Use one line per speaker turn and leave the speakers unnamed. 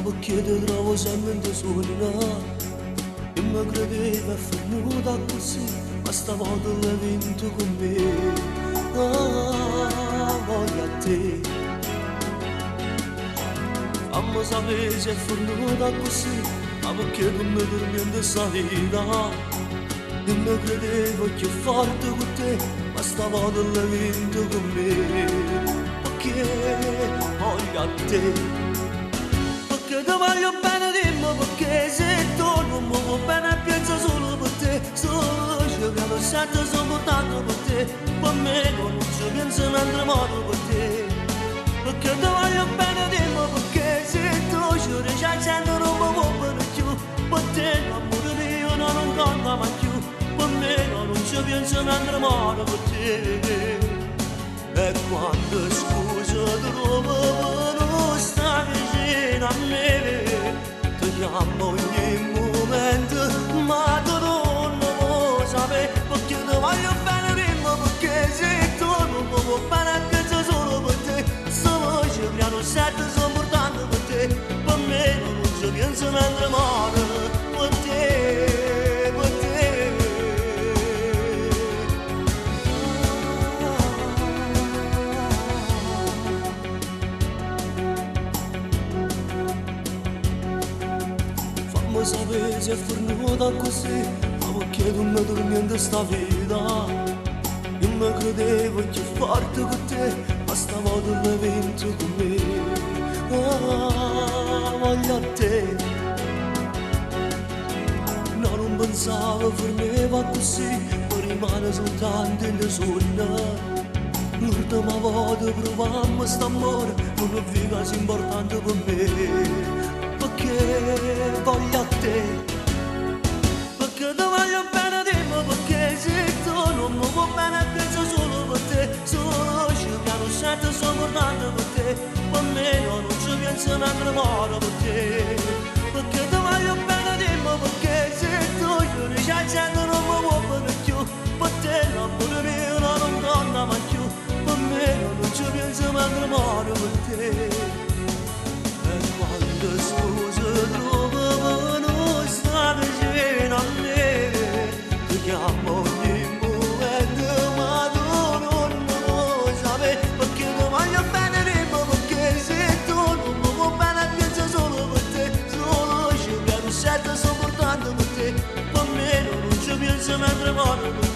perché ti trovo sempre in sola. E mi credeva venuta così, ma stavolta l'hai vinto con me. Ah, voglio a te. Fammi sapere se è venuta così, ma perché tu mi dormi in questa vita. E mi credevo che forte con te, ma stavolta l'hai vinto con me. Perché voglio a te. Perché ti voglio bene, dimmi perché se tu non mi vuoi bene penso solo per te. Solo io che lo sento soltanto per te. Per me non ci penso in altro modo per te. Perché ti voglio bene, dimmi perché se tu ci ricacciando non mi vuoi bene più. Per te l'amore mio non conta mai più. Per me non ci penso in altro modo per te. E quando scusa trovo non sta vicino a me, ti chiamo ogni momento, ma tu non lo sai, perché ti voglio bene, dimmi perché se tu non mi vuoi bene, penso solo per te. Solo io piano sette sono portando per te, per me non ci penso in altro modo per te, per te. Fammi sapere se è venuta così, ma perché tu mi dormi in questa vita. Io mi credevo che forte con te, ma stavolta l'hai vinto con me. Ah, voglio a te. No, non pensavo fermeva così, ma rimane soltanto in sogno. L'ultima volta provammo st'amore, non è viva così importante per me. Perché voglio a te, perché ti voglio bene, dimmi perché se tu non mi vuoi bene penso solo per te. Solo io piano sento sono portando per te, per me non ci penso in altro modo per te. Perché ti voglio bene, dimmi perché se tu io ricacciando non mi vuoi bene più. Per te l'amore mio non conta mai più, per me non ci penso in altro modo per te. Quando scusa trovo non sta vicino a me, ti chiamo ogni momento ma tu non lo sai, perché ti voglio bene, dimmi perché se tu non mi vuoi bene penso solo per te. Solo io che mi sento sopportando per te, per me non ci penso in altro modo.